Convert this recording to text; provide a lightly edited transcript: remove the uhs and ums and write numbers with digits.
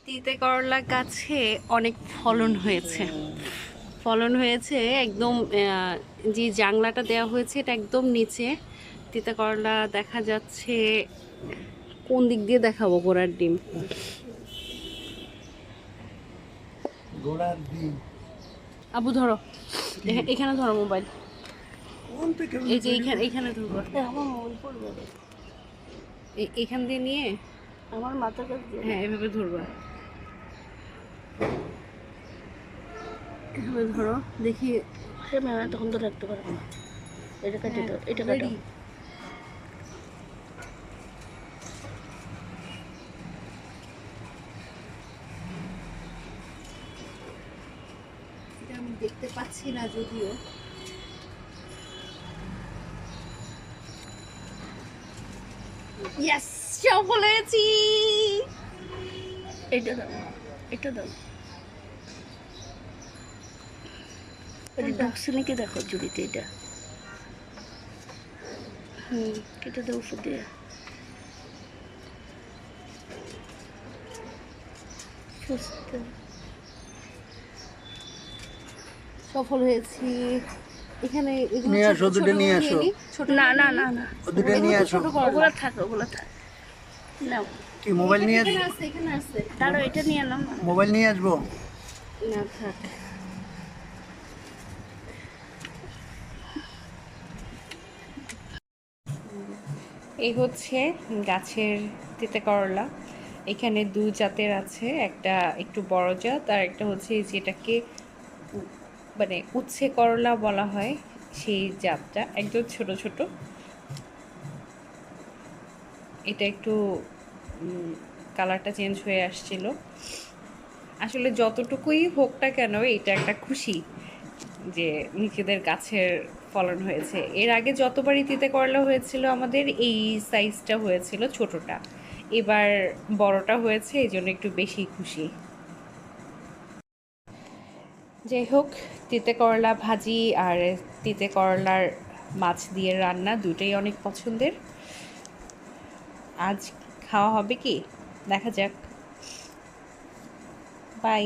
তিতে করলা গাছে অনেক ফলন হয়েছে একদম যে জাংলাটা দেওয়া হয়েছে এটা একদম নিচে। তিতে করলা দেখা যাচ্ছে। কোন দিক দিয়ে দেখাবো? ঘোড়ার ডিম, ঘোড়ার ডিম আবু ধরো, এখানে ধরো মোবাইল, কোন থেকে এই যে এইখানে ধরবো। আমার মোবাইল পড়বে, এখান দিয়ে নিয়ে, আমার মাথার কাছে দিয়ে হ্যাঁ এভাবে ধরবা, এভাবে ধরো দেখি। সে ম্যাম তখন তো রাখতে পারবো না। এটা কাটে দাও, এটা কাটো। Ready? এটা আমি দেখতে পাচ্ছি না যদিও। ইয়েস, সফল হয়েছি। এটা দাও, এটা দাও। এটা ঢুকছে নাকি দেখো জুড়িতে এটা। কেটে দাও ওষুধ দিয়ে। সুস্থ সফল হয়েছি। এখানে এগুলো নিয়ে আসো, ছোট দুটো ছোট নিয়ে করে আসো। নিই, ছোট না করে না নিই। না না, ও দুটো নিয়ে আসো। ছোট করলা। ওগুলো থাক, ওগুলো থাক। নাও, কি মোবাইল নিয়ে এখানে আছে, এখানে আছে। দাঁড়াও, এটা নিয়ে নাও না। মোবাইল নিয়ে আসবো? না থাক। এই হচ্ছে গাছের তিতে করলা। এখানে দু জাতের আছে, একটা একটু বড় জাত আর একটা হচ্ছে যেটাকে মানে উচ্ছে করলা বলা হয়, সেই জাতটা একদম ছোট ছোট। এটা একটু কালারটা চেঞ্জ হয়ে আসছিল। আসলে যতটুকুই হোক না কেন এটা একটা খুশি যে নিজেদের গাছের ফলন হয়েছে। এর আগে যতবারই তিতে করলা হয়েছিল আমাদের এই সাইজটা হয়েছিল ছোটটা, এবার বড়টা হয়েছে, এই জন্য একটু বেশি খুশি। যাই হোক, তিতে করলা ভাজি আর তিতে করলার মাছ দিয়ে রান্না দুটোই অনেক পছন্দের। আজ খাওয়া হবে কি দেখা যাক। বাই।